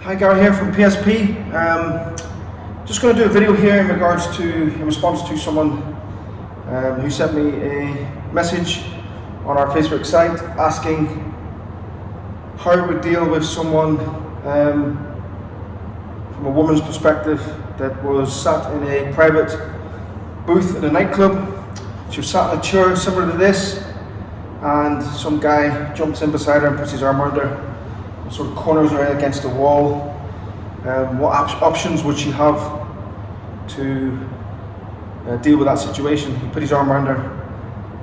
Hi, Gary here from PSP. Just going to do a video here in regards to, in response to someone who sent me a message on our Facebook site asking how I would deal with someone from a woman's perspective that was sat in a private booth in a nightclub. She was sat in a chair similar to this, and some guy jumps in beside her and puts his arm around her and sort of corners her against the wall. What options would she have to deal with that situation? He put his arm around her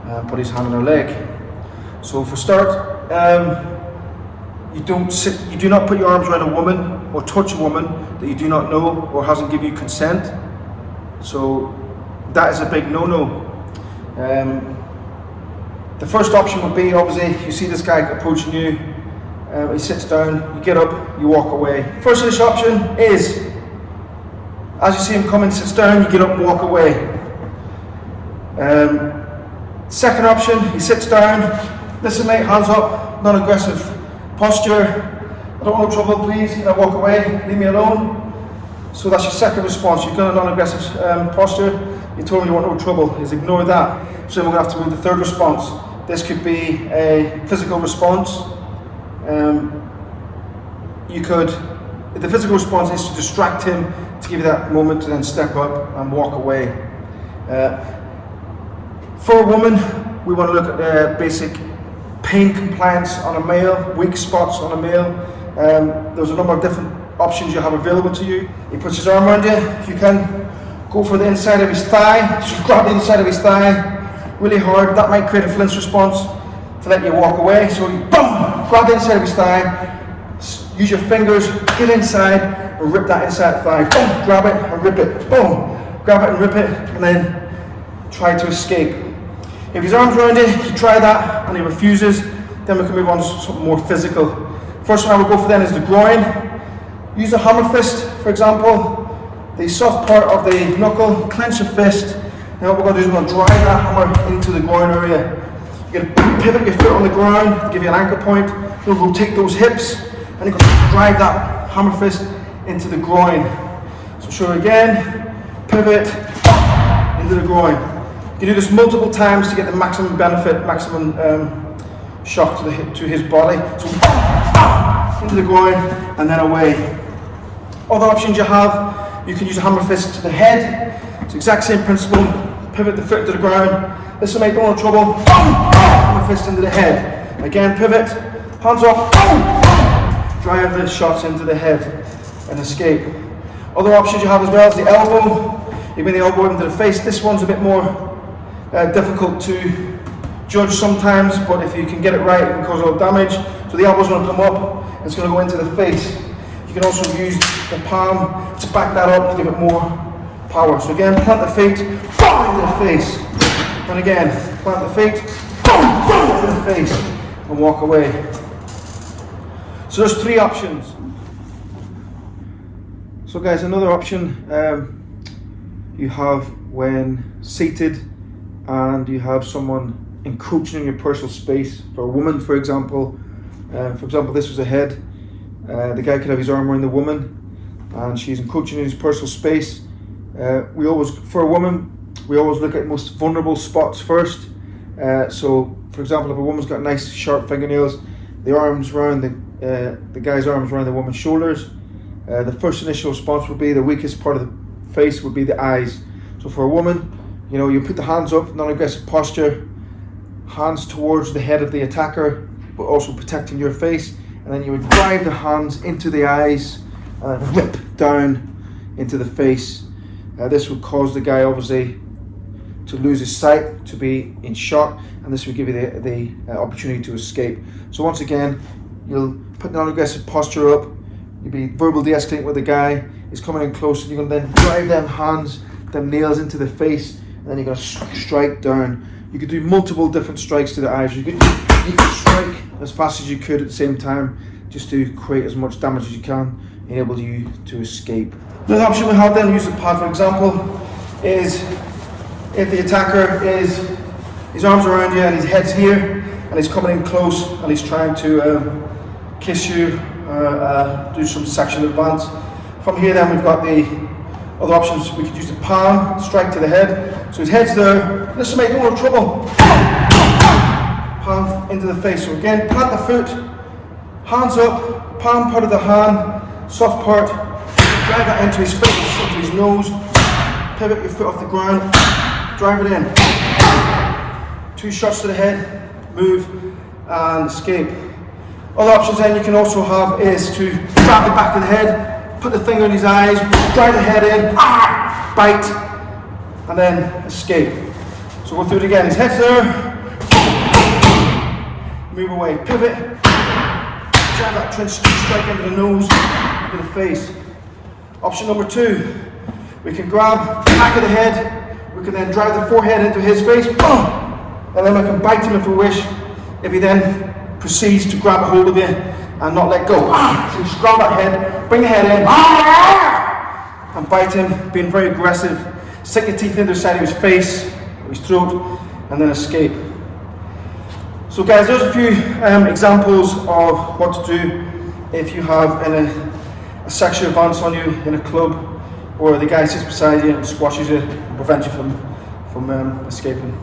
and put his hand on her leg. So for start, you do not put your arms around a woman or touch a woman that you do not know or hasn't given you consent. So that is a big no-no. The first option would be, obviously, you see this guy approaching you, he sits down, you get up, you walk away. First initial option is, as you see him coming, sits down, you get up and walk away. Second option, he sits down, listen mate, hands up, non-aggressive posture, I don't want no trouble please, can I walk away, leave me alone. So that's your second response. You've got a non-aggressive posture, you told me you want no trouble, is ignore that. So then we're going to have to move the third response. This could be a physical response. The physical response is to distract him, to give you that moment to then step up and walk away. For a woman, we want to look at basic pain compliance on a male, weak spots on a male. There's a number of different options you have available to you. He puts his arm around you, you can go for the inside of his thigh, just grab the inside of his thigh really hard. That might create a flinch response to let you walk away. So you boom, grab the inside of his thigh, use your fingers, get inside and rip that inside thigh. Boom, grab it and rip it. Boom, grab it and rip it, and then try to escape. If his arm's around you, you try that and he refuses, then we can move on to something more physical. First one I would go for then is the groin. Use a hammer fist, for example. The soft part of the knuckle, clench your fist. Now what we're going to do is we're going to drive that hammer into the groin area. You're going to pivot your foot on the ground, give you an anchor point. You'll rotate those hips, and you're going to drive that hammer fist into the groin. So show again, pivot into the groin. You can do this multiple times to get the maximum benefit, maximum shock to his body. So into the groin and then away. Other options you have, you can use a hammer fist to the head. It's the exact same principle. Pivot the foot to the ground. Listen mate, don't want trouble. Hammer fist into the head. Again, pivot, hands off. Drive the shots into the head and escape. Other options you have as well is the elbow. You bring the elbow into the face. This one's a bit more difficult to judge sometimes, but if you can get it right, it can cause a lot of damage. So the elbow's going to come up, and it's going to go into the face. You can also use the palm to back that up to give it more power. So again, plant the feet, boom, into the face. And again, plant the feet, boom, boom, into the face, and walk away. So there's three options. So guys, another option you have when seated and you have someone encroaching in your personal space. For a woman, for example, this was a head. The guy could have his arm around the woman and she's encroaching in his personal space. For a woman, we always look at most vulnerable spots first. So for example, if a woman's got nice sharp fingernails, the arms around the guy's arms around the woman's shoulders, the first initial response would be the weakest part of the face would be the eyes. So for a woman, you put the hands up, non-aggressive posture, hands towards the head of the attacker, but also protecting your face. And then you would drive the hands into the eyes and whip down into the face. This would cause the guy obviously to lose his sight, to be in shock, and this would give you the opportunity to escape. So once again, you'll put the non-aggressive posture up, you'll be verbal de-escalating with the guy, he's coming in close, and you're going to then drive them hands, them nails into the face, and then you're going to strike down. You could do multiple different strikes to the eyes. You could strike as fast as you could at the same time, just to create as much damage as you can, enable you to escape. Another option we have then, use the pad for example, is if the attacker is, his arms around you and his head's here, and he's coming in close and he's trying to kiss you do some sexual advance. From here then we've got the other options. We could use the palm, strike to the head. So his head's there. Listen mate, don't want trouble. Palm into the face. So again, plant the foot, hands up, palm part of the hand, soft part, drive that into his face, into his nose, pivot your foot off the ground, drive it in. 2 shots to the head, move and escape. Other options then you can also have is to grab the back of the head, put the finger in his eyes, drive the head in, bite, and then escape. So we'll do it again. His head's there, move away, pivot, drive that trench strike into the nose, into the face. Option number 2, we can grab the back of the head, we can then drive the forehead into his face, and then we can bite him if we wish, if he then proceeds to grab a hold of you and not let go. So you just grab that head, bring the head in, and bite him, being very aggressive, sink your teeth into the side of his face, or his throat, and then escape. So guys, there's a few examples of what to do if you have a sexual advance on you in a club, or the guy sits beside you and squashes you and prevents you from escaping.